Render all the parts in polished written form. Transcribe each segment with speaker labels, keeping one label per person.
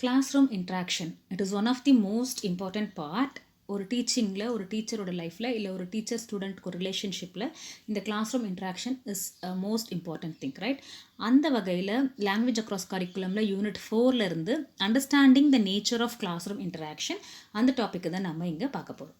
Speaker 1: Classroom interaction. It is one of the most important part. ஒரு டீச்சிங்கில் ஒரு டீச்சரோட லைஃப்பில் இல்லை ஒரு டீச்சர் ஸ்டூடெண்ட்க்கு ஒரு ரிலேஷன்ஷிப்பில் இந்த classroom interaction is most important thing, right? அந்த வகையில் லாங்குவேஜ் அக்ராஸ் கரிக்குலமில் யூனிட் 4 இருந்து understanding the nature of classroom interaction அந்த டாப்பிக்கு தான் நம்ம இங்கே பார்க்க போகிறோம்.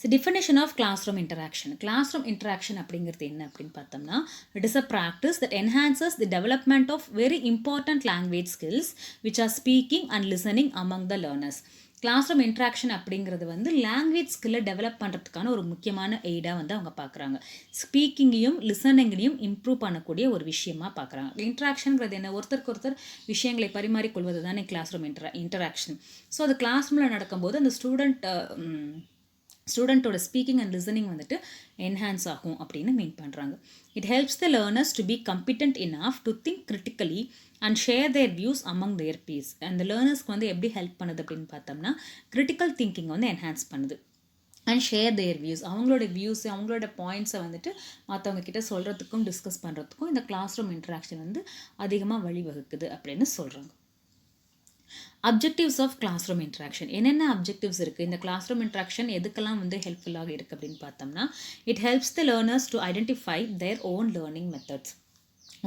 Speaker 1: So definition of classroom interaction. Classroom interaction அப்படிங்கிறது என்ன அப்படின்னு பார்த்தோம்னா, it is a practice that enhances the development of very important language skills which are speaking and listening among the learners. Classroom interaction அப்படிங்கிறது வந்து language ஸ்கில்லை develop பண்ணுறதுக்கான ஒரு முக்கியமான எய்டாக வந்து அவங்க பார்க்குறாங்க. ஸ்பீக்கிங்கையும் லிசனிங்கையும் இம்ப்ரூவ் பண்ணக்கூடிய ஒரு விஷயமா பார்க்குறாங்க. இன்ட்ராக்ஷனுங்கிறது என்ன? ஒருத்தருக்கு ஒருத்தர் விஷயங்களை பரிமாறிக்கொள்வது தானே கிளாஸ் ரூம் இன்டராக்ஷன். ஸோ அது கிளாஸ் ரூமில் நடக்கும்போது அந்த ஸ்டூடெண்ட்டோட ஸ்பீக்கிங் அண்ட் லிசனிங் வந்துட்டு என்ஹான்ஸ் ஆகும் அப்படின்னு மீன் பண்ணுறாங்க. It helps the learners to be competent enough to think critically and share their views among their peers. அந்த லேர்னர்ஸ்க்கு வந்து எப்படி ஹெல்ப் பண்ணுது அப்படின்னு பார்த்தோம்னா, கிரிட்டிக்கல் திங்கிங் வந்து என்ஹான்ஸ் பண்ணுது. அண்ட் ஷேர் தேர் வியூஸ், அவங்களோட வியூஸ் அவங்களோட பாயிண்ட்ஸை வந்துட்டு மற்றவங்க கிட்ட சொல்கிறதுக்கும் டிஸ்கஸ் பண்ணுறதுக்கும் இந்த கிளாஸ் ரூம் இன்ட்ராக்ஷன் வந்து அதிகமாக வழிவகுக்குது அப்படின்னு சொல்கிறாங்க. Objectives of classroom interaction. என்னென்ன அப்ஜெக்டிவ்ஸ் இருக்குது? இந்த கிளாஸ் ரூம் இன்ட்ராக்ஷன் எதுக்கெல்லாம் வந்து ஹெல்ப்ஃபுல்லாக இருக்குது அப்படின்னு பார்த்தோம்னா, it helps the learners to identify their own learning methods.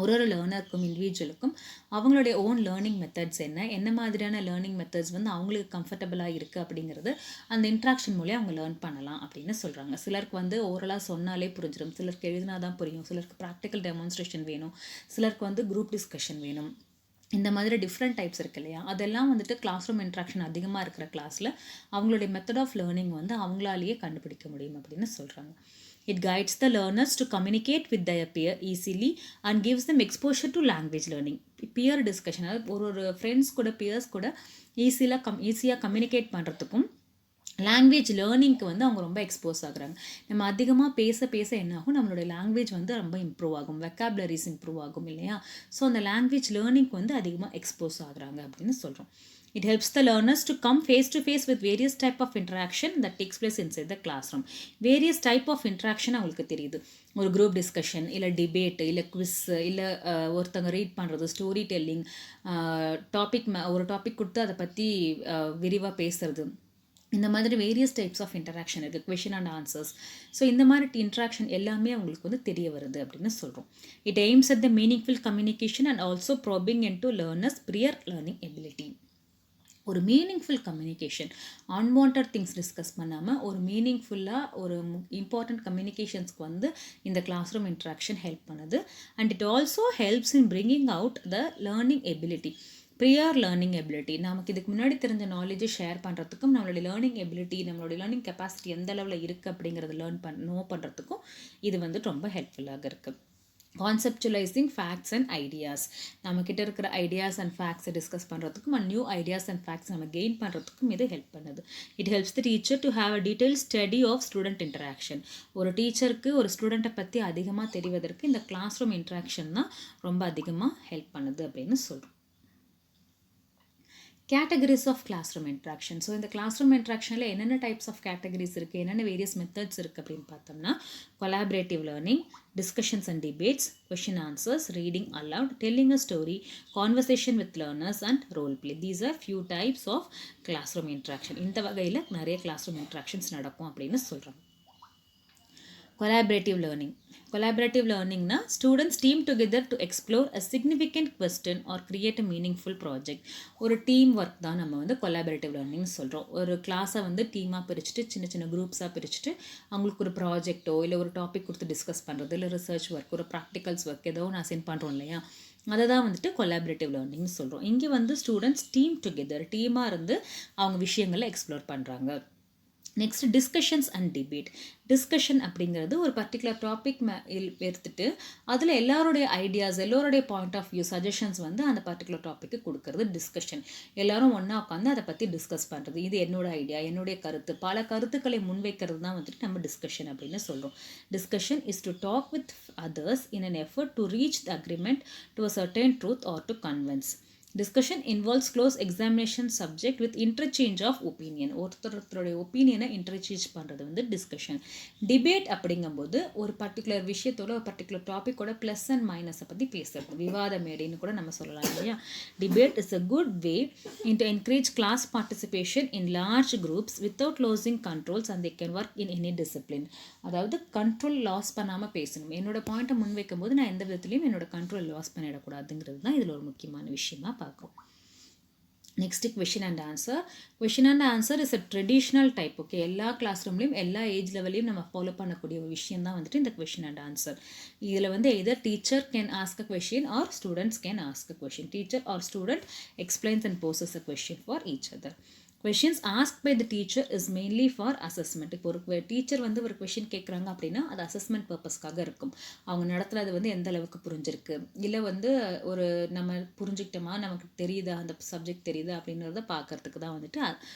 Speaker 1: ஒரு லேர்னருக்கும் இண்டிவிஜுவலுக்கும் அவங்களுடைய ஓன் லேர்னிங் மெத்தட்ஸ் என்ன மாதிரியான லேர்னிங் மெத்தட்ஸ் வந்து அவங்களுக்கு கம்ஃபர்டபுளாக இருக்குது அப்படிங்கிறது அந்த இன்ட்ராக்ஷன் மூலியம் அவங்க லேர்ன் பண்ணலாம் அப்படின்னு சொல்கிறாங்க. சிலருக்கு வந்து ஓரலாக சொன்னாலே புரிஞ்சிடும், சிலருக்கு எழுதினா தான் புரியும், சிலருக்கு ப்ராக்டிக்கல் டெமான்ஸ்ட்ரேஷன் வேணும், சிலருக்கு வந்து குரூப் டிஸ்கஷன் வேணும். இந்த மாதிரி டிஃப்ரெண்ட் டைப்ஸ் இருக்கு இல்லையா? அதெல்லாம் வந்துட்டு கிளாஸ் ரூம் இன்ட்ராக்ஷன் அதிகமாக இருக்கிற கிளாஸில் அவங்களுடைய மெத்தட் ஆஃப் லேர்னிங் வந்து அவங்களாலேயே கண்டுபிடிக்க முடியும் அப்படின்னு சொல்கிறாங்க. It guides the learners to communicate with their peer easily and gives them exposure to language learning. Peer discussion, அதாவது ஒரு ஃப்ரெண்ட்ஸ் கூட பியர்ஸ் கூட ஈஸியாக கம்யூனிகேட் பண்ணுறதுக்கும் லாங்குவேஜ் லேர்னிங்க்கு வந்து அவங்க ரொம்ப எக்ஸ்போஸ் ஆகுறாங்க. நம்ம அதிகமாக பேச என்ன ஆகும், நம்மளுடைய லாங்குவேஜ் வந்து ரொம்ப இம்ப்ரூவ் ஆகும், வெக்காபுலரிஸ் இம்ப்ரூவ் ஆகும் இல்லையா? ஸோ அந்த லாங்குவேஜ் லேர்னிங்க்கு வந்து அதிகமாக எக்ஸ்போஸ் ஆகுறாங்க அப்படின்னு சொல்கிறோம். It helps the learners to come face to face with various type of interaction that takes place inside the classroom. Various type of interaction அவங்களுக்கு தெரியுது. ஒரு குரூப் டிஸ்கஷன், இல்லை டிபேட்டு, இல்லை குவிஸ், இல்லை ஒருத்தங்க ரீட் பண்ணுறது, ஸ்டோரி டெல்லிங், ஒரு topic கொடுத்து அதை பற்றி விரிவாக பேசுறது, இந்த மாதிரி வேரியஸ் டைப்ஸ் ஆஃப் இன்டராக்ஷன் இருக்குது, கொஷின் அண்ட் ஆன்சர்ஸ். ஸோ இந்த மாதிரி இன்ட்ராக்ஷன் எல்லாமே அவங்களுக்கு வந்து தெரிய வருது அப்படின்னு சொல்கிறோம். It aims at the meaningful communication and also probing in to learners prior learning ability. ஒரு meaningful communication, unwanted things discuss பண்ணாமல் ஒரு மீனிங்ஃபுல்லாக ஒரு இம்பார்ட்டண்ட் கம்யூனிகேஷன்ஸ்க்கு வந்து இந்த கிளாஸ் ரூம் இன்ட்ராக்ஷன் ஹெல்ப் பண்ணுது. And it also helps in bringing out the learning ability. Prior learning ability, நமக்கு இதுக்கு முன்னாடி தெரிஞ்ச நாலேஜை ஷேர் பண்ணுறதுக்கும் நம்மளுடைய லேர்னிங் எபிலிட்டி, நம்மளுடைய லேர்னிங் கெப்பாசிட்டி எந்த அளவில் இருக்குது அப்படிங்கிறத நோ பண்ணுறதுக்கும் இது வந்து ரொம்ப ஹெல்ப்ஃபுல்லாக இருக்குது. கான்செப்டுவலைசிங் ஃபேக்ட்ஸ் அண்ட் ஐடியாஸ், நம்மக்கிட்ட இருக்கிற ஐடியாஸ் அண்ட் ஃபேக்ட்ஸை டிஸ்கஸ் பண்ணுறதுக்கும் and new ideas and facts நம்ம கெயின் பண்ணுறதுக்கும் இது ஹெல்ப் பண்ணுது. It helps the teacher to have a detail study of student interaction. ஒரு டீச்சருக்கு ஒரு ஸ்டூடெண்ட்டை பற்றி அதிகமாக தெரிவதற்கு இந்த கிளாஸ் ரூம் இன்ட்ராக்ஷன் தான் ரொம்ப அதிகமாக ஹெல்ப் பண்ணுது அப்படின்னு சொல்கிறோம். Categories of classroom interaction. So இந்த கிளாஸ் ரூம் இன்ட்ராக்ஷனில் என்னென்ன டைப்ஸ் ஆஃப் கேட்டகரிஸ் இருக்குது, என்னென்ன வேரியஸ் மெத்தட்ஸ் இருக்குது அப்படின்னு பார்த்தோம்னா, collaborative learning, discussions and debates, question answers, reading aloud, telling a story, conversation with learners and role play. These are few types of classroom interaction. இந்த வகையில் நிறைய class room interactions நடக்கும் அப்படின்னு சொல்கிறாங்க. Collaborative learning. Collaborative learning na students team together to explore a significant question or create a meaningful project. ஒரு team work தான் நம்ம வந்து கொலாபரேட்டிவ் லேர்னிங் சொல்கிறோம். ஒரு கிளாஸை வந்து டீமாக பிரிச்சுட்டு சின்ன குரூப்ஸாக பிரிச்சுட்டு அவங்களுக்கு ஒரு ப்ராஜெக்டோ இல்லை ஒரு டாபிக் கொடுத்து டிஸ்கஸ் பண்ணுறது, இல்லை ரிசர்ச் ஒர்க், ஒரு ப்ராக்டிகல்ஸ் ஒர்க் ஏதோ ஒன்று அசைன் பண்ணுறோம் இல்லையா? அதை தான் வந்துட்டு கொலாபரேட்டிவ் லேர்னிங்னு சொல்கிறோம். இங்கே வந்து ஸ்டூடெண்ட்ஸ் டீமாக இருந்து அவங்க விஷயங்களை எக்ஸ்ப்ளோர் பண்ணுறாங்க. Next discussions and debate. Discussion அப்படிங்கிறது ஒரு பர்டிகுலர் டாபிக் எடுத்துட்டு அதில் எல்லாருடைய ஐடியாஸ், எல்லோருடைய பாயிண்ட் ஆஃப் வியூ, சஜஷன்ஸ் வந்து அந்த பர்டிகுலர் டாப்பிக்கு கொடுக்கறது டிஸ்கஷன். எல்லாரும் ஒன்றா உட்காந்து அதை பற்றி டிஸ்கஸ் பண்ணுறது, இது என்னோட ஐடியா, என்னுடைய கருத்து, பல கருத்துக்களை முன்வைக்கிறது தான் வந்துட்டு நம்ம டிஸ்கஷன் அப்படின்னு சொல்கிறோம். Discussion is to talk with others in an effort to reach the agreement to a certain truth or to convince. Discussion involves close examination subject with interchange of opinion. ஒருத்தருடைய ஒப்பீனியனை இன்டர்சேஞ்ச் பண்ணுறது வந்து discussion. Debate அப்படிங்கும்போது ஒரு particular விஷயத்தோட ஒரு particular டாப்பிக்கோட plus and மைனஸை பற்றி பேசுறது, விவாத மேடைன்னு கூட நம்ம சொல்லலாம் இல்லையா. Debate is a good way in to encourage class participation in large groups without losing controls and they can work in any discipline. அதாவது கண்ட்ரோல் லாஸ் பண்ணாமல் பேசணும். என்னோட பாயிண்ட்டை முன்வைக்கும் போது நான் எந்த விதத்துலையும் என்னோட கண்ட்ரோல் லாஸ் பண்ணிடக்கூடாதுங்கிறது தான் இதில் ஒரு முக்கியமான விஷயமா பார்க்கும். Next question and answer. Question and answer is a traditional type. Okay, எல்லா கிளாஸ் ரூம்லையும் எல்லா ஏஜ் லெவலையும் நம்ம ஃபாலோ பண்ணக்கூடிய ஒரு விஷயம் தான் வந்துட்டு இந்த கொஷின் அண்ட் ஆன்சர். இதில் வந்து either teacher can ask a question or students can ask a question. Teacher or student explains and poses a question for each other. Questions ask by the teacher is mainly for assessment. இப்போ ஒரு teacher வந்து ஒரு question கேட்குறாங்க அப்படின்னா அது assessment பர்பஸ்க்காக இருக்கும். அவங்க நடத்துறது வந்து எந்த அளவுக்கு புரிஞ்சிருக்கு, இல்லை வந்து ஒரு நம்ம புரிஞ்சுக்கிட்டோமா, நமக்கு தெரியுதா, அந்த சப்ஜெக்ட் தெரியுது அப்படின்றத பார்க்கறதுக்கு தான் வந்துட்டு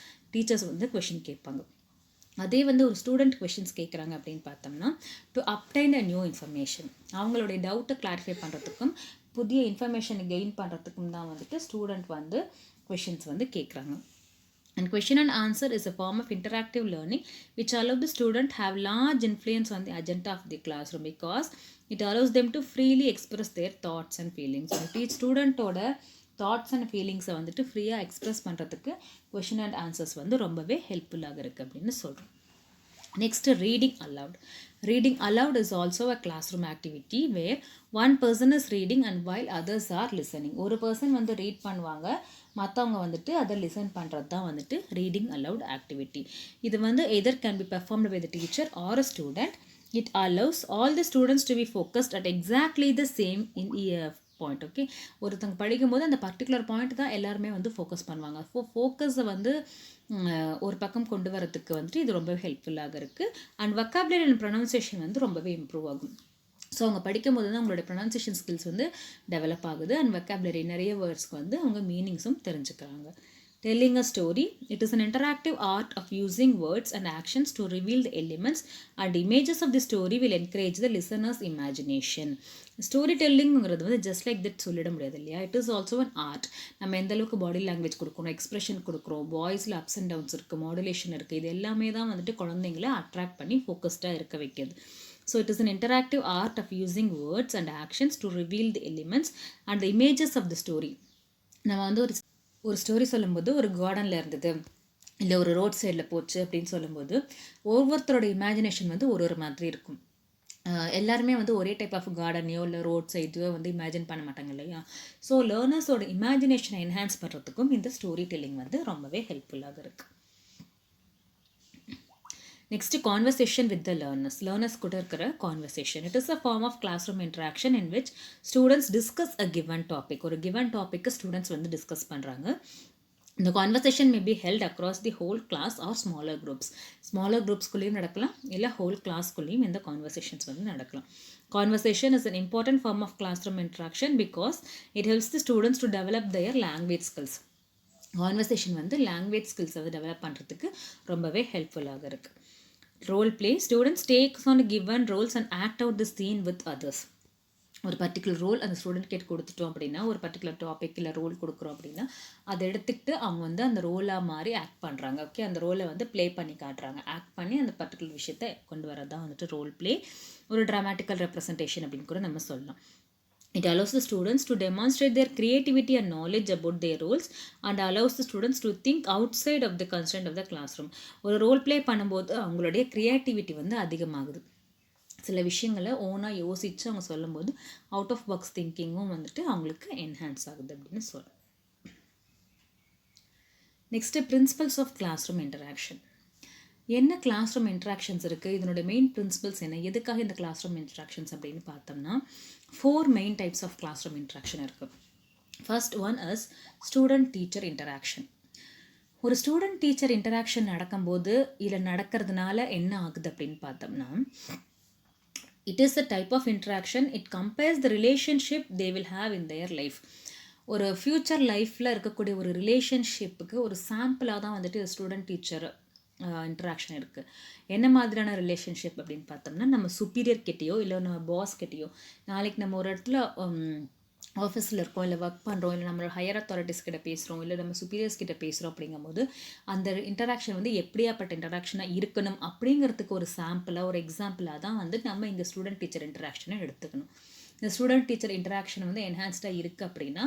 Speaker 1: டீச்சர்ஸ் வந்து கொஷின் கேட்பாங்க. அதே வந்து ஒரு ஸ்டூடெண்ட் கொஷின்ஸ் கேட்குறாங்க அப்படின்னு பார்த்தோம்னா to obtained a new information, அவங்களுடைய டவுட்டை கிளாரிஃபை பண்ணுறதுக்கும் புதிய இன்ஃபர்மேஷனை கெயின் பண்ணுறதுக்கும் தான் வந்துட்டு ஸ்டூடெண்ட் வந்து கொஷின்ஸ் வந்து கேட்குறாங்க. And question and answer is a form of interactive learning which allows the student have large influence on the agenda of the classroom because it allows them to freely express their thoughts and feelings. So teach student ஓட thoughts and ஃபீலிங்ஸை வந்துட்டு ஃப்ரீயாக express பண்ணுறதுக்கு question and answers வந்து ரொம்பவே ஹெல்ப்ஃபுல்லாக இருக்குது அப்படின்னு சொல்கிறோம். Next, reading aloud. Reading aloud is also a classroom activity where one person is reading and while others are listening. ஒரு பர்சன் வந்து ரீட் பண்ணுவாங்க, மற்றவங்க வந்துட்டு அதை லிசன் பண்ணுறது தான் வந்துட்டு ரீடிங் அலவுட் ஆக்டிவிட்டி. இது வந்து either can be performed by the teacher or a student. It allows all the students to be focused at exactly the same in point. Okay, ஒருத்தங்க படிக்கும்போது அந்த பர்டிகுலர் பாயிண்ட் தான் எல்லாருமே வந்து ஃபோக்கஸ் பண்ணுவாங்க. ஃபோக்கஸை வந்து ஒரு பக்கம் கொண்டு வரதுக்கு வந்துட்டு இது ரொம்பவே ஹெல்ப்ஃபுல்லாக இருக்குது. அண்ட் வொக்காபுலரி அண்ட் ப்ரொனவுன்சியேஷன் வந்து ரொம்பவே இம்ப்ரூவ் ஆகும். ஸோ அவங்க படிக்கும் போது தான் அவங்களோட ப்ரொனவுன்சியேஷன் ஸ்கில்ஸ் வந்து டெவலப் ஆகுது. அண்ட் வொக்காபுலரி நிறைய வேர்ட்ஸ்க்கு வந்து அவங்க மீனிங்ஸும் தெரிஞ்சுக்கிறாங்க. Telling a story. It is an interactive art of using words and actions to reveal the elements and images of the story will encourage the listener's imagination. Story டெல்லிங்கிறது வந்து just like that சொல்லிட முடியாது இல்லையா. It is also an art. நம்ம எந்த அளவுக்கு body language கொடுக்குறோம், expression கொடுக்குறோம், வாய்ஸில் அப்ஸ் அண்ட் டவுன்ஸ் இருக்குது, மாடுலேஷன் இருக்குது, இது எல்லாமே தான் வந்துட்டு குழந்தைங்களை அட்ராக்ட் பண்ணி ஃபோக்கஸ்டாக இருக்க வைக்கிது. So it is an interactive art of using words and actions to reveal the elements and the images of the story. நம்ம வந்து ஒரு ஸ்டோரி சொல்லும்போது ஒரு கார்டனில் இருந்தது, இல்லை ஒரு ரோட் சைடில் போச்சு அப்படின்னு சொல்லும்போது ஒவ்வொருத்தரோட இமேஜினேஷன் வந்து ஒரு மாதிரி இருக்கும். எல்லாருமே வந்து ஒரே டைப் ஆஃப் கார்டனையோ இல்லை ரோட் சைடையோ வந்து இமேஜின் பண்ண மாட்டாங்க இல்லையா. ஸோ லேர்னர்ஸோட இமேஜினேஷனை என்ஹான்ஸ் பண்ணுறதுக்கும் இந்த ஸ்டோரி டெல்லிங் வந்து ரொம்பவே ஹெல்ப்ஃபுல்லாக இருக்குது. Next, conversation with the learners. Learners கூட இருக்கிற conversation. It is a form of classroom interaction in which students discuss a given topic. ஒரு கிவன் டாப்பிக்கு ஸ்டூடெண்ட்ஸ் வந்து டிஸ்கஸ் பண்ணுறாங்க. இந்த conversation may be held across the whole class or smaller groups. Smaller குரூப்ஸ்குள்ளேயும் நடக்கலாம், இல்லை whole கிளாஸ்குள்ளேயும் இந்த conversations வந்து நடக்கலாம். Conversation is an important form of classroom interaction because it helps the students to develop their language skills. Conversation வந்து language ஸ்கில்ஸை வந்து develop பண்ணுறதுக்கு ரொம்பவே ஹெல்ப்ஃபுல்லாக இருக்குது. Role play. Students takes on given roles and act out the scene with others. ஒரு particular role அந்த student கேட்டு கொடுத்துட்டோம் அப்படின்னா, ஒரு பர்டிகுலர் டாபிக் இல்லை ரோல் கொடுக்குறோம் அப்படின்னா அதை எடுத்துக்கிட்டு அவங்க வந்து அந்த ரோலாக மாதிரி ஆக்ட் பண்ணுறாங்க. ஓகே, அந்த ரோலை வந்து ப்ளே பண்ணி காட்டுறாங்க. ஆக்ட் பண்ணி அந்த பர்டிகுலர் விஷயத்தை கொண்டு வரது தான் வந்துட்டு ரோல் பிளே. ஒரு ட்ராமாட்டிக்கல் ரெப்ரசன்டேஷன் அப்படின்னு கூட நம்ம சொல்லலாம். It allows the students to demonstrate their creativity and knowledge about their roles and allows the students to think outside of the constraint of the classroom. ஒரு ரோல் ப்ளே பண்ணும்போது அவங்களுடைய creativity வந்து அதிகமாகுது. சில விஷயங்களை ஓனாக யோசித்து அவங்க சொல்லும்போது அவுட் ஆஃப் பாக்ஸ் திங்கிங்கும் வந்துட்டு அவங்களுக்கு என்ஹான்ஸ் ஆகுது அப்படின்னு சொல்கிறோம். Next, principles of classroom interaction. என்ன கிளாஸ் ரூம் இன்ட்ராக்ஷன்ஸ் இருக்குது, இதனுடைய மெயின் பிரின்சிபல்ஸ் என்ன, எதுக்காக இந்த கிளாஸ் ரூம் இன்ட்ராக்ஷன்ஸ் அப்படின்னு பார்த்தோம்னா 4 main types of classroom interaction இருக்குது. First one is student teacher interaction. ஒரு ஸ்டூடெண்ட் டீச்சர் இன்டராக்ஷன் நடக்கும்போது இல்லை நடக்கிறதுனால என்ன ஆகுது அப்படின்னு பார்த்தோம்னா, it is a type of interaction. It compares the relationship they will have in their life. ஒரு ஃப்யூச்சர் லைஃப்பில் இருக்கக்கூடிய ஒரு ரிலேஷன்ஷிப்புக்கு ஒரு சாம்பிளாக தான் வந்துட்டு ஸ்டூடெண்ட் டீச்சர் இன்ட்ராக்ஷன் இருக்குது. என்ன மாதிரியான ரிலேஷன்ஷிப் அப்படின்னு பார்த்தோம்னா, நம்ம சுப்பீரியர் கிட்டேயோ இல்லை நம்ம பாஸ் கிட்டேயோ நாளைக்கு நம்ம ஒரு இடத்துல ஆஃபீஸில் இருக்கோம், இல்லை ஒர்க் பண்ணுறோம், இல்லை நம்மளோட ஹையர் அத்தாரிட்டிஸ் கிட்ட பேசுகிறோம், இல்லை நம்ம சுப்பீரியர்ஸ் கிட்ட பேசுகிறோம் அப்படிங்கும்போது அந்த இன்டராக்ஷன் வந்து எப்படியாப்பட்ட இன்டராக்ஷனாக இருக்கணும் அப்படிங்கிறதுக்கு ஒரு சாம்பிளாக ஒரு எக்ஸாம்பிளாக தான் வந்து நம்ம இங்கே ஸ்டூடெண்ட் டீச்சர் இன்டராக்ஷனை எடுத்துக்கணும். இந்த ஸ்டூடெண்ட் டீச்சர் இன்டராக்ஷன் வந்து என்ஹான்ஸ்டாக இருக்குது அப்படின்னா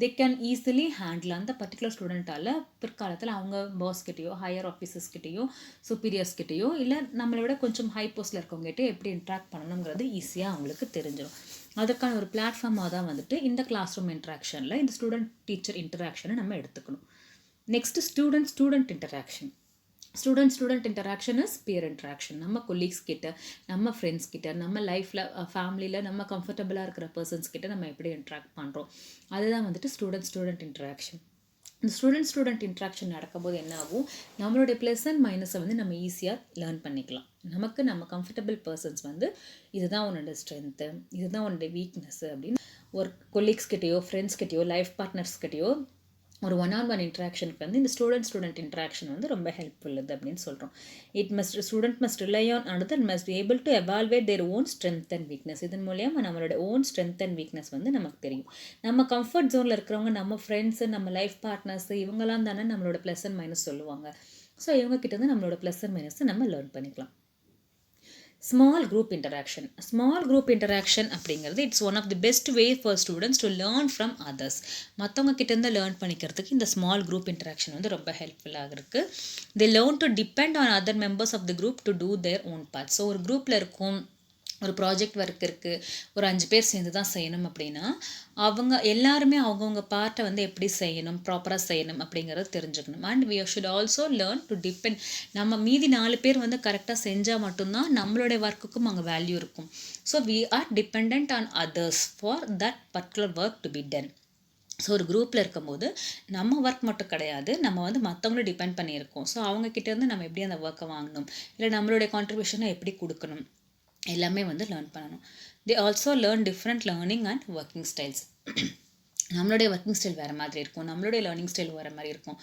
Speaker 1: தே கேன் ஈஸிலி ஹேண்டில் அந்த பர்டிகுலர் ஸ்டூடெண்ட்டால் பிற்காலத்தில் அவங்க பாஸ்கிட்டையோ ஹையர் ஆஃபீஸர்ஸ்கிட்டையோ சுப்பீரியர்ஸ்கிட்டையோ இல்லை நம்மளை விட கொஞ்சம் ஹை போஸ்ட்டில் இருக்கவங்ககிட்ட எப்படி இன்ட்ராக்ட் பண்ணணுங்கிறது ஈஸியாக அவங்களுக்கு தெரிஞ்சிடும். அதற்கான ஒரு பிளாட்ஃபார்மாக தான் வந்துட்டு இந்த கிளாஸ் ரூம் இன்ட்ராக்ஷனில் இந்த ஸ்டூடெண்ட் டீச்சர் இன்டராக்ஷனை நம்ம எடுத்துக்கணும். Next student interaction. Student interaction is peer interaction. நம்ம கொலீக்ஸ் கிட்ட, நம்ம ஃப்ரெண்ட்ஸ் கிட்ட, நம்ம லைஃப்பில் ஃபேமிலியில் நம்ம கம்ஃபர்டபுளாக இருக்கிற பர்சன்ஸ் கிட்ட நம்ம எப்படி இன்ட்ராக்ட் பண்ணுறோம், அதுதான் வந்துட்டு ஸ்டூடெண்ட் இன்டராக்ஷன். இந்த ஸ்டூடெண்ட் இன்ட்ராக்ஷன் நடக்கும்போது என்ன ஆகும், நம்மளுடைய ப்ளஸ் அண்ட் மைனஸை வந்து நம்ம ஈஸியாக லேர்ன் பண்ணிக்கலாம். நமக்கு நம்ம கம்ஃபர்டபுள் பர்சன்ஸ் வந்து இதுதான் உன்னோட ஸ்ட்ரென்த்து, இதுதான் உன்னோட வீக்னஸ் அப்படின்னு ஒரு கொலீக்ஸ் கிட்டேயோ ஃப்ரெண்ட்ஸ் கிட்டேயோ லைஃப் பார்ட்னர்ஸ் கிட்டேயோ ஒரு ஒன் இன்ட்ராக்ஷனுக்கு வந்து இந்த ஸ்டூடெண்ட் இன்ட்ராக்ஷன் வந்து ரொம்ப ஹெல்ப்ஃபுல்லுது அப்படின்னு சொல்கிறோம். Student must rely on another must be able to evaluate their own strength and weakness. இதன் மூலியமாக நம்மளோட ஓன் ஸ்ட்ரென்த் அண்ட் வீக்னஸ் வந்து நமக்கு தெரியும். நம்ம கம்ஃபர்ட் ஜோனில் இருக்கிறவங்க, நம்ம ஃப்ரெண்ட்ஸு, நம்ம லைஃப் பார்ட்னர்ஸு, இவங்கெல்லாம் தானே நம்மளோட ப்ளஸ் அண்ட் மைனஸ் சொல்லுவாங்க. ஸோ இவங்ககிட்ட வந்து நம்மளோட ப்ளஸ் அண்ட் மைனஸை நம்ம லேர்ன் பண்ணிக்கலாம். ஸ்மால் குரூப் இன்டராக்ஷன் அப்படிங்கிறது it's one of the best way for students to learn from others. மற்றவங்க கிட்டேருந்து லேர்ன் பண்ணிக்கிறதுக்கு இந்த ஸ்மால் குரூப் இன்டராக்ஷன் வந்து ரொம்ப ஹெல்ப்ஃபுல்லாக இருக்குது. They learn to depend on other members of the group to do their own part. So ஒரு குரூப்பில் இருக்கும், ஒரு ப்ராஜெக்ட் ஒர்க் இருக்குது, ஒரு 5 பேர் சேர்ந்து தான் செய்யணும் அப்படின்னா அவங்க எல்லாருமே அவங்கவுங்க பார்ட்டை வந்து எப்படி செய்யணும், ப்ராப்பராக செய்யணும் அப்படிங்கிறது தெரிஞ்சுக்கணும். And we should also learn to depend. நம்ம மீதி 4 பேர் வந்து கரெக்டாக செஞ்சால் மட்டும்தான் நம்மளுடைய ஒர்க்குக்கும் அங்கே வேல்யூ இருக்கும். So we are depend on others for that particular work to be done. So ஒரு குரூப்பில் இருக்கும்போது நம்ம ஒர்க் மட்டும் கிடையாது, நம்ம வந்து மற்றவங்களும் டிபெண்ட் பண்ணியிருக்கோம். ஸோ அவங்கக்கிட்டேருந்து நம்ம எப்படி அந்த ஒர்க்கை வாங்கணும், இல்லை நம்மளுடைய கான்ட்ரிபியூஷனை எப்படி கொடுக்கணும், எல்லாமே வந்து லேர்ன் பண்ணணும். They also learn different learning and working styles. நம்மளுடைய ஒர்க்கிங் ஸ்டைல் வேறு மாதிரி இருக்கும், நம்மளுடைய லேர்னிங் ஸ்டைல் வேறு மாதிரி இருக்கும்.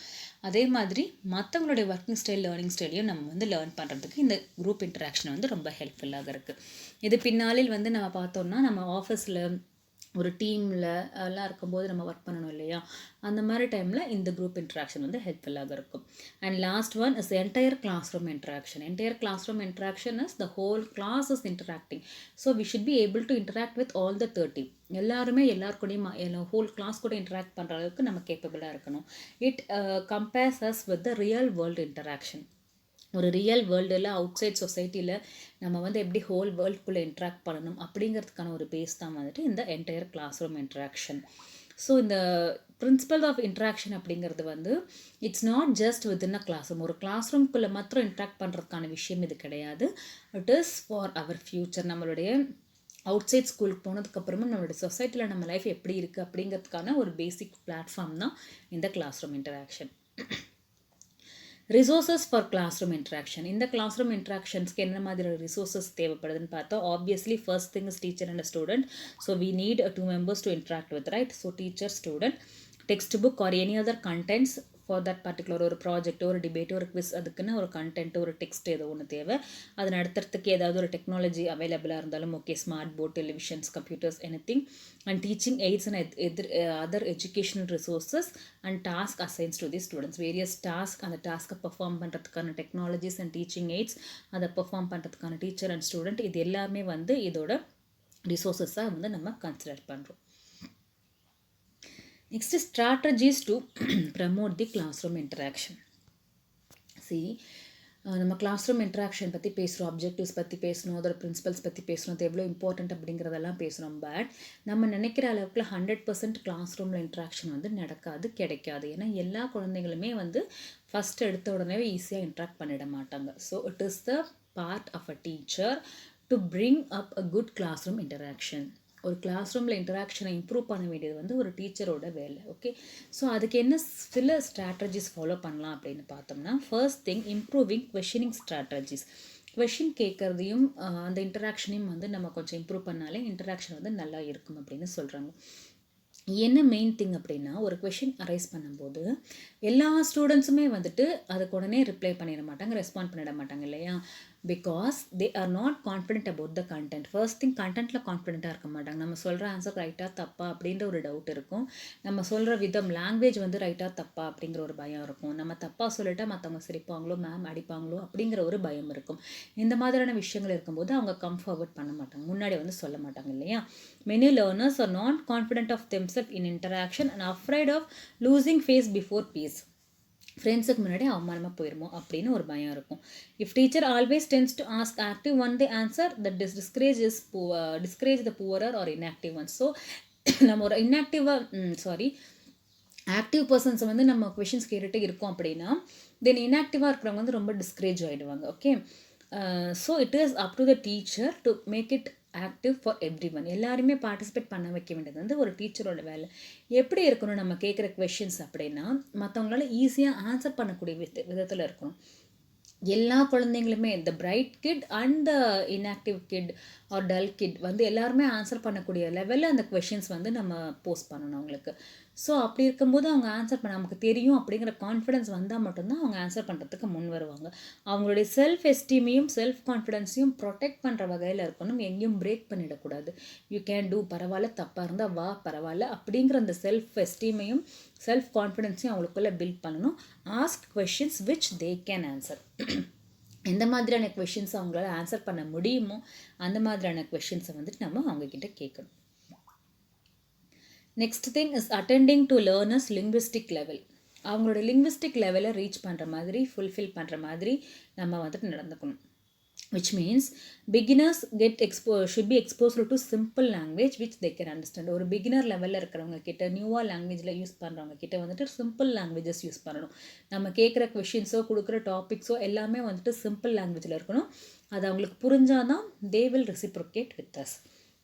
Speaker 1: அதே மாதிரி மற்றவங்களுடைய ஒர்க்கிங் ஸ்டைல் லேர்னிங் ஸ்டைலையும் நம்ம வந்து லேர்ன் பண்ணுறதுக்கு இந்த குரூப் இன்டராக்ஷன் வந்து ரொம்ப ஹெல்ப்ஃபுல்லாக இருக்குது. இது பின்னாளில் வந்து நம்ம பார்த்தோம்னா நம்ம ஆஃபீஸில் ஒரு டீமில் எல்லாம் இருக்கும்போது நம்ம ஒர்க் பண்ணணும் இல்லையா, அந்த மாதிரி டைமில் இந்த குரூப் இன்ட்ராக்ஷன் வந்து ஹெல்ப்ஃபுல்லாக இருக்கும். And last one is entire classroom interaction is the whole class is interacting. So we should be able to interact with all the 30. எல்லாருமே எல்லாருக்கூடையும் ஹோல் கிளாஸ் கூட இன்டராக்ட் பண்ணுற அளவுக்கு நம்ம கேப்பபிளாக இருக்கணும். It compares us with the real world interaction. ஒரு real வேர்ல்டில் அவுட் சைட் சொசைட்டியில் நம்ம வந்து எப்படி ஹோல் வேர்ல்டுக்குள்ளே இன்ட்ராக்ட் பண்ணணும் அப்படிங்கிறதுக்கான ஒரு பேஸ் தான் வந்துட்டு இந்த entire classroom interaction. So இந்த பிரின்சிபல் ஆஃப் இன்ட்ராக்ஷன் அப்படிங்கிறது வந்து it's not just within a classroom. ஒரு கிளாஸ் ரூம்குள்ளே மாத்திரம் இன்ட்ராக்ட் பண்ணுறதுக்கான விஷயம் இது கிடையாது. It is for our future. நம்மளுடைய அவுட் சைட் ஸ்கூலுக்கு போனதுக்கப்புறமா நம்மளுடைய சொசைட்டியில் நம்ம லைஃப் எப்படி இருக்குது அப்படிங்கிறதுக்கான ஒரு பேசிக் பிளாட்ஃபார்ம் தான் இந்த classroom interaction. Resources for classroom interaction. இந்த கிளாஸ் ரூம் இன்ட்ராக்ஷன்ஸ்க்கு என்ன மாதிரி ரிசோர்ஸஸ் தேவைப்படுதுன்னு பார்த்தா, obviously first thing is teacher and student. So we need 2 members to interact with, right? So teacher, student, text book or any other contents for that particular ஒரு ப்ராஜெக்ட்டோ ஒரு டிபேட்டோ ஒரு குவிஸ், அதுக்குன்னு ஒரு கண்டென்ட்டோ ஒரு டெக்ஸ்ட் ஏதோ ஒன்று தேவை. அதை நடத்துறதுக்கு ஏதாவது ஒரு டெக்னாலஜி அவைலபிளாக இருந்தாலும் okay, smart board, televisions, computers, anything. And teaching aids and other educational resources and task assigns to the students. Various task, அந்த டாஸ்க்கை பெர்ஃபார்ம் பண்ணுறதுக்கான டெக்னாலஜிஸ் அண்ட் டீச்சிங் எய்ட்ஸ், அதை பெர்ஃபார்ம் பண்ணுறதுக்கான டீச்சர் அண்ட் ஸ்டூடெண்ட், இது எல்லாமே வந்து இதோட ரிசோர்ஸஸாக வந்து நம்ம கன்சிடர் பண்ணுறோம். Next is strategies to promote the classroom interaction. See, நம்ம கிளாஸ் ரூம் இன்ட்ராக்ஷன் பற்றி பேசுகிறோம், அப்ஜெக்டிவ்ஸ் பற்றி பேசணும், அதோட பிரின்சிபல்ஸ் பற்றி பேசணும், அது எவ்வளோ இம்பார்ட்டண்ட் அப்படிங்கிறதெல்லாம் பேசுகிறோம். பட் நம்ம நினைக்கிற அளவுக்கு 100% கிளாஸ் ரூமில் இன்ட்ராக்ஷன் வந்து நடக்காது, கிடைக்காது. ஏன்னா எல்லா குழந்தைகளுமே வந்து ஃபஸ்ட் எடுத்த உடனே ஈஸியாக இன்ட்ராக்ட் பண்ணிட மாட்டாங்க. So it is the part of a teacher to bring up a good classroom interaction. ஒரு கிளாஸ் ரூமில் இன்டராக்ஷனை இம்ப்ரூவ் பண்ண வேண்டியது வந்து ஒரு டீச்சரோட வேலை. ஓகே, ஸோ அதுக்கு என்ன சில ஸ்ட்ராட்டஜிஸ் ஃபாலோ பண்ணலாம் அப்படின்னு பார்த்தோம்னா, first thing improving questioning strategies. Question கேட்குறதையும் அந்த இன்டராக்ஷனையும் வந்து நம்ம கொஞ்சம் இம்ப்ரூவ் பண்ணாலே இன்டராக்ஷன் வந்து நல்லா இருக்கும் அப்படின்னு சொல்கிறாங்க. என்ன மெயின் திங் அப்படின்னா, ஒரு கொஷின் அரைஸ் பண்ணும்போது எல்லா ஸ்டூடெண்ட்ஸுமே வந்துட்டு அதுக்கு உடனே ரிப்ளை பண்ணிட மாட்டாங்க, ரெஸ்பாண்ட் பண்ணிட மாட்டாங்க இல்லையா. Because they are not confident about the content. First thing கண்டென்ட்டில் கான்ஃபிடென்ட்டாக இருக்க மாட்டாங்க. நம்ம சொல்கிற ஆன்சர் ரைட்டாக தப்பா அப்படின்ற ஒரு டவுட் இருக்கும். நம்ம சொல்கிற விதம் லாங்குவேஜ் வந்து ரைட்டாக தப்பா அப்படிங்கிற ஒரு பயம் இருக்கும். நம்ம தப்பாக சொல்லிட்டா மற்றவங்க சிரிப்பாங்களோ, மேம் அடிப்பாங்களோ அப்படிங்கிற ஒரு பயம் இருக்கும். இந்த மாதிரியான விஷயங்கள் இருக்கும்போது அவங்க கம் ஃபார்வர்ட் பண்ண மாட்டாங்க, முன்னாடி வந்து சொல்ல மாட்டாங்க இல்லையா. Many learners are not confident of themself in interaction and afraid of losing face before peers. ஃப்ரெண்ட்ஸுக்கு முன்னாடி அவமானமாக போயிருமோ அப்படின்னு ஒரு பயம் இருக்கும். If teacher always tends to ask active one the answer that discourage the poorer or inactive one. So நம்ம ஒரு ஆக்டிவ் பர்சன்ஸை வந்து நம்ம கொஷின்ஸ் கேட்டுகிட்டே இருக்கோம் அப்படின்னா தென் இன்ஆக்டிவாக இருக்கிறவங்க வந்து ரொம்ப டிஸ்கரேஜ் ஆகிடுவாங்க. Okay, so it is up to the teacher to make it active for everyone. எல்லாருமே பார்ட்டிசிபேட் பண்ண வைக்க வேண்டியது வந்து ஒரு டீச்சரோட வேலை. எப்படி இருக்கணும் நம்ம கேட்குற கொஷின்ஸ் அப்படின்னா, மற்றவங்களால ஈஸியாக ஆன்சர் பண்ணக்கூடிய விதத்தில் இருக்கணும். எல்லா குழந்தைங்களுமே the bright kid and the inactive kid or dull kid வந்து எல்லாருமே ஆன்சர் பண்ணக்கூடிய லெவலில் அந்த கொஷின்ஸ் வந்து நம்ம போஸ்ட் பண்ணணும் அவங்களுக்கு. ஸோ அப்படி இருக்கும்போது அவங்க ஆன்சர் பண்ண நமக்கு தெரியும் அப்படிங்கிற கான்ஃபிடன்ஸ் வந்தால் மட்டும்தான் அவங்க ஆன்சர் பண்ணுறதுக்கு முன் வருவாங்க. அவங்களுடைய செல்ஃப் எஸ்டீமையும் செல்ஃப் கான்ஃபிடென்ஸையும் ப்ரொடெக்ட் பண்ணுற வகையில் இருக்கணும். எங்கேயும் பிரேக் பண்ணிடக்கூடாது. யூ கேன் டூ, பரவாயில்ல, தப்பாக இருந்தால் வா, பரவாயில்ல அப்படிங்கிற அந்த செல்ஃப் எஸ்டீமையும் செல்ஃப் கான்ஃபிடென்ஸையும் அவங்களுக்குள்ளே பில்ட் பண்ணணும். Ask questions which they can answer. எந்த மாதிரியான கொஷின்ஸ் அவங்களால ஆன்சர் பண்ண முடியுமோ அந்த மாதிரியான கொஷின்ஸை வந்துட்டு நம்ம அவங்கக்கிட்ட கேட்கணும். Next thing is attending to learners linguistic level. அவங்களோட லிங்குவிஸ்டிக் லெவலை ரீச் பண்ணுற மாதிரி, ஃபுல்ஃபில் பண்ணுற மாதிரி நம்ம வந்துட்டு நடந்துக்கணும். which means beginners should be exposed to simple language which they can understand. ஒரு பிகினர் லெவலில் இருக்கிறவங்க கிட்ட, நியூவாக லாங்குவேஜில் யூஸ் பண்ணுறவங்க கிட்ட வந்துட்டு சிம்பிள் லாங்குவேஜஸ் யூஸ் பண்ணணும். நம்ம கேட்குற கொஷின்ஸோ கொடுக்குற டாபிக்ஸோ எல்லாமே வந்துட்டு சிம்பிள் லாங்குவேஜில் இருக்கணும். அது அவங்களுக்கு புரிஞ்சாதான் they will reciprocate with us.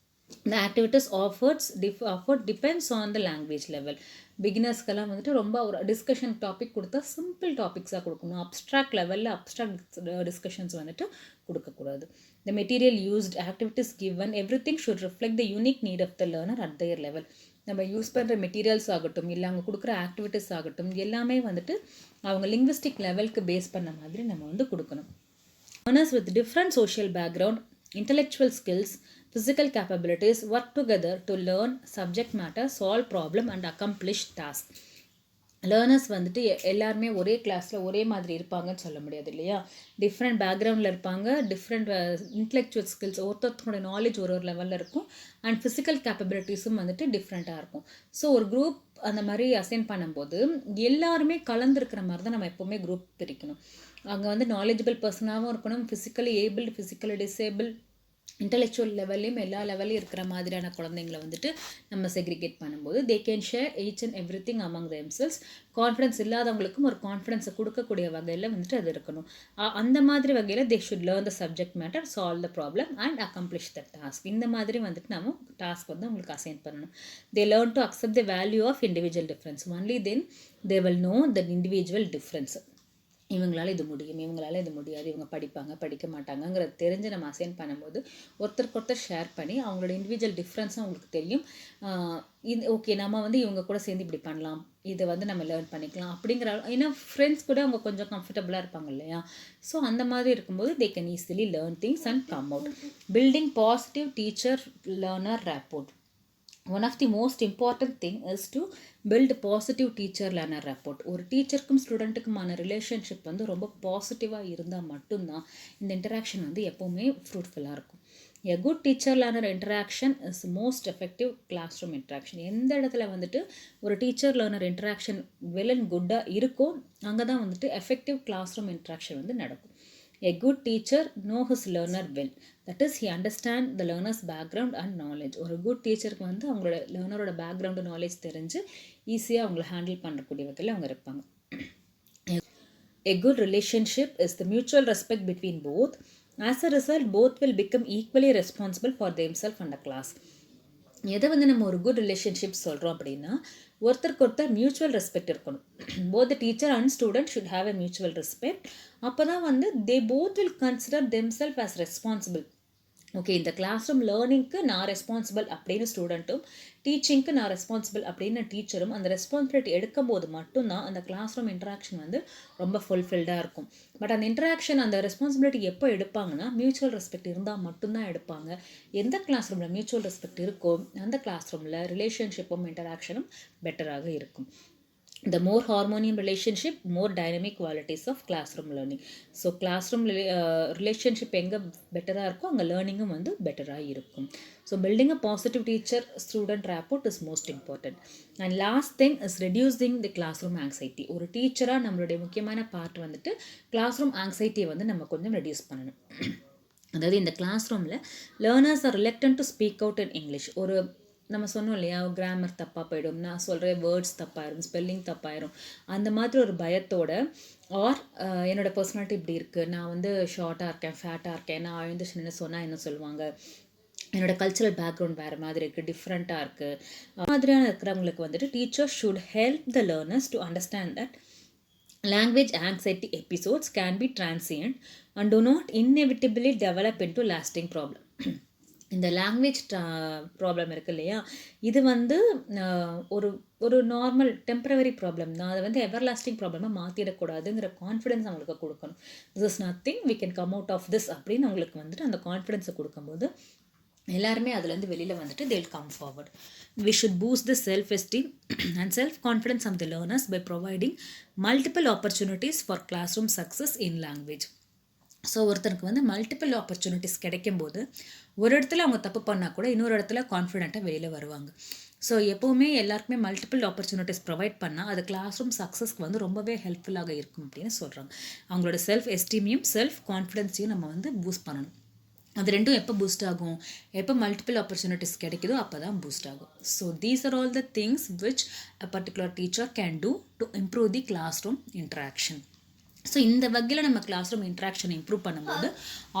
Speaker 1: The activities offered depends on the language level. பிகினர்ஸ்க்கெல்லாம் வந்துட்டு ரொம்ப ஒரு டிஸ்கஷன் டாபிக் கொடுத்தா சிம்பிள் டாபிக்ஸாக கொடுக்கணும். அப்ட்ராக்ட் லெவலில் அப்ட்ராக்ட் டிஸ்கஷன்ஸ் வந்துட்டு கொடுக்கக்கூடாது. The material used, activities given, everything should reflect the unique need of the learner at their level. நம்ம use பண்ணுற மெட்டீரியல்ஸ் ஆகட்டும், இல்லை அவங்க கொடுக்குற ஆக்டிவிட்டீஸ் ஆகட்டும், எல்லாமே வந்துட்டு அவங்க லிங்குவிஸ்டிக் லெவலுக்கு பேஸ் பண்ண மாதிரி நம்ம வந்து கொடுக்கணும். Learners with different social background, intellectual skills, physical capabilities work together to learn subject matter, solve problem and accomplish task. Learners வந்துட்டு எல்லாருமே ஒரே கிளாஸில் ஒரே மாதிரி இருப்பாங்கன்னு சொல்ல முடியாது இல்லையா. டிஃப்ரெண்ட் பேக்ரவுண்டில் இருப்பாங்க, டிஃப்ரெண்ட் இன்டெலெக்சுவல் ஸ்கில்ஸ், ஒருத்தரோட நாலேஜ் ஒரு லெவலில் இருக்கும், அண்ட் ஃபிசிக்கல் கேப்பபிலிட்டிஸும் வந்துட்டு டிஃப்ரெண்ட்டாக இருக்கும். ஸோ ஒரு குரூப் அந்த மாதிரி அசைன் பண்ணும்போது எல்லாருமே கலந்துருக்கிற மாதிரி தான் நம்ம எப்போவுமே குரூப் பிரிக்கணும். அங்கே வந்து நாலேஜபிள் பர்சனாகவும் இருக்கணும், physically abled, physically disable, intellectual லெவல்லையும் எல்லா லெவல்லையும் இருக்கிற மாதிரியான குழந்தைங்களை வந்துட்டு நம்ம செக்ரிகேட் பண்ணும்போது they can share each and every thing among themselves. Confidence இல்லாதவங்களுக்கும் ஒரு கான்ஃபிடன்ஸை கொடுக்கக்கூடிய வகையில் வந்துட்டு அது இருக்கணும். அந்த மாதிரி வகையில் they should learn the subject matter, solve the problem and accomplish the task. இந்த மாதிரி வந்துட்டு நம்ம டாஸ்க் வந்து அவங்களுக்கு அசைன் பண்ணணும். They learn to accept the value of individual difference. Only then they will know the individual difference. இவங்களால இது முடியும், இவங்களால இது முடியாது, இவங்க படிப்பாங்க படிக்க மாட்டாங்கங்கிறது தெரிஞ்சு நம்ம அசைன் பண்ணும்போது ஒருத்தருக்கு ஒருத்தர் ஷேர் பண்ணி அவங்களோட இண்டிவிஜுவல் டிஃப்ரென்ஸும் அவங்களுக்கு தெரியும். இது ஓகே, நம்ம வந்து இவங்க கூட சேர்ந்து இப்படி பண்ணலாம், இதை வந்து நம்ம லேர்ன் பண்ணிக்கலாம் அப்படிங்கிற, ஏன்னா ஃப்ரெண்ட்ஸ் கூட அவங்க கொஞ்சம் கம்ஃபர்டபுளாக இருப்பாங்க இல்லையா. ஸோ அந்த மாதிரி இருக்கும்போது they can easily learn things and come out. Building positive teacher learner rapport. One of the most important thing is to build positive teacher learner rapport. ஒரு டீச்சருக்கும் ஸ்டூடெண்ட்டுக்குமான ரிலேஷன்ஷிப் வந்து ரொம்ப பாசிட்டிவாக இருந்தால் மட்டும்தான் இந்த இன்டராக்ஷன் வந்து எப்போவுமே ஃப்ரூட்ஃபுல்லாக இருக்கும். A good teacher learner interaction is most effective classroom interaction. எந்த இடத்துல வந்துட்டு ஒரு teacher learner interaction well and குட்டாக இருக்கோ அங்கே தான் வந்துட்டு எஃபெக்டிவ் கிளாஸ்ரூம் இன்ட்ராக்ஷன் வந்து நடக்கும். A good teacher know his learner well. That is, he understand the learner's background and knowledge. ஒரு குட் டீச்சருக்கு வந்து அவங்களோட லேர்னரோட பேக்ரவுண்டு நாலேஜ் தெரிஞ்சு ஈஸியாக அவங்கள ஹேண்டில் பண்ணக்கூடிய வகையில் அவங்க இருப்பாங்க. A good relationship is the mutual respect between both. As a result, both will become equally responsible for themselves and the class. எதை வந்து நம்ம ஒரு குட் ரிலேஷன்ஷிப் சொல்கிறோம் அப்படின்னா, ஒருத்தருக்கு ஒருத்தர் மியூச்சுவல் ரெஸ்பெக்ட் இருக்கணும். Both the teacher and student should have a mutual respect. அப்போ தான் வந்து they both will consider themself as responsible okay, இந்த கிளாஸ் ரூம் லேர்னிங்க்கு நான் ரெஸ்பான்சிபிள் அப்படின்னு ஸ்டூடெண்ட்டும், டீச்சிங்க்கு நான் ரெஸ்பான்சிபிள் அப்படின்னு டீச்சரும் அந்த ரெஸ்பான்சிபிலிட்டி எடுக்கும்போது மட்டும்தான் அந்த கிளாஸ் ரூம் இன்ட்ராக்ஷன் வந்து ரொம்ப ஃபுல்ஃபில்டாக இருக்கும். பட் அந்த இன்ட்ராக்ஷன், அந்த ரெஸ்பான்சிபிலிட்டி எப்போ எடுப்பாங்கன்னா, மியூச்சுவல் ரெஸ்பெக்ட் இருந்தால் மட்டும்தான் எடுப்பாங்க. எந்த கிளாஸ் ரூமில் மியூச்சுவல் ரெஸ்பெக்ட் இருக்கோ அந்த கிளாஸ் ரூமில் ரிலேஷன்ஷிப்பும் இன்டராக்ஷனும் பெட்டராக இருக்கும். The more harmonious relationship, more dynamic qualities of classroom learning. So classroom relationship எங்கே பெட்டராக இருக்கோ அங்கே லேர்னிங்கும் வந்து பெட்டராக இருக்கும். So building a positive teacher student rapport is most important. And last thing is reducing the classroom anxiety. ஒரு டீச்சராக நம்மளுடைய முக்கியமான பார்ட் வந்துட்டு கிளாஸ் ரூம் ஆங்ஸைட்டியை வந்து நம்ம கொஞ்சம் ரெடியூஸ் பண்ணணும். அதாவது இந்த கிளாஸ் ரூமில் learners are reluctant to speak out in English. ஒரு நம்ம சொன்னோம் இல்லையா, கிராமர் தப்பாக போயிடும், நான் சொல்கிற வேர்ட்ஸ் தப்பாயிரும், ஸ்பெல்லிங் தப்பாயிரும், அந்த மாதிரி ஒரு பயத்தோட, ஆர் என்னோடய பர்சனாலிட்டி இப்படி இருக்குது, நான் வந்து ஷார்ட்டாக இருக்கேன், ஃபேட்டாக இருக்கேன், நான் ஆழ்ந்து என்ன சொன்னால் என்ன சொல்லுவாங்க, என்னோடய கல்ச்சரல் பேக்ரவுண்ட் வேறு மாதிரி இருக்குது, டிஃப்ரெண்ட்டாக இருக்குது, மாதிரியான இருக்கிறவங்களுக்கு வந்துட்டு teachers should help the learners to understand that language anxiety episodes can be transient and do not inevitably develop into lasting problem. இந்த லாங்குவேஜ் ப்ராப்ளம் இருக்குது இல்லையா, இது வந்து ஒரு ஒரு நார்மல் டெம்பரவரி ப்ராப்ளம் தான். அதை வந்து எவர் லாஸ்டிங் ப்ராப்ளமாக மாற்றிடக்கூடாதுங்கிற கான்ஃபிடென்ஸ் அவங்களுக்கு கொடுக்கணும். This is nothing, we can come out of this அப்படின்னு அவங்களுக்கு வந்துட்டு அந்த கான்ஃபிடென்ஸை கொடுக்கும்போது எல்லாருமே அதுலேருந்து வெளியில் வந்துட்டு they'll come forward. We should boost the self-esteem and self-confidence of the learners by providing multiple opportunities for classroom success in language. So ஒருத்தருக்கு வந்து மல்டிபிள் ஆப்பர்ச்சுனிட்டிஸ் கிடைக்கும்போது ஒரு இடத்துல அவங்க தப்பு பண்ணால் கூட இன்னொரு இடத்துல கான்ஃபிடென்ட்டாக வெளியில் வருவாங்க. ஸோ எப்போவுமே எல்லாருக்குமே மல்டிபிள் ஆப்பர்ச்சுனிட்டிஸ் ப்ரொவைட் பண்ணால் அது கிளாஸ் ரூம் சக்ஸஸ்க்கு வந்து ரொம்பவே ஹெல்ப்ஃபுல்லாக இருக்கும் அப்படின்னு சொல்கிறாங்க. அவங்களோட செல்ஃப் எஸ்டீமையும் செல்ஃப் கான்ஃபிடென்ஸையும் நம்ம வந்து பூஸ்ட் பண்ணணும். அது ரெண்டும் எப்போ பூஸ்ட் ஆகும், எப்போ மல்டிபிள் ஆப்பர்ச்சுனிட்டிஸ் கிடைக்குதோ அப்போ தான் பூஸ்ட் ஆகும். So these are all the things which a particular teacher can do to improve the classroom interaction. So இந்த வகையில் நம்ம கிளாஸ் ரூம் இன்ட்ராக்ஷன் இம்ப்ரூவ் பண்ணும்போது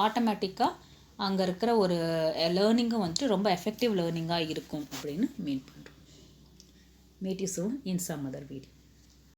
Speaker 1: ஆட்டோமேட்டிக்காக அங்கே இருக்கிற ஒரு லேர்னிங்கும் வந்துட்டு ரொம்ப எஃபெக்டிவ் லேர்னிங்காக இருக்கும் அப்படின்னு மீன் பண்ணுறோம். Meet you soon in some other video.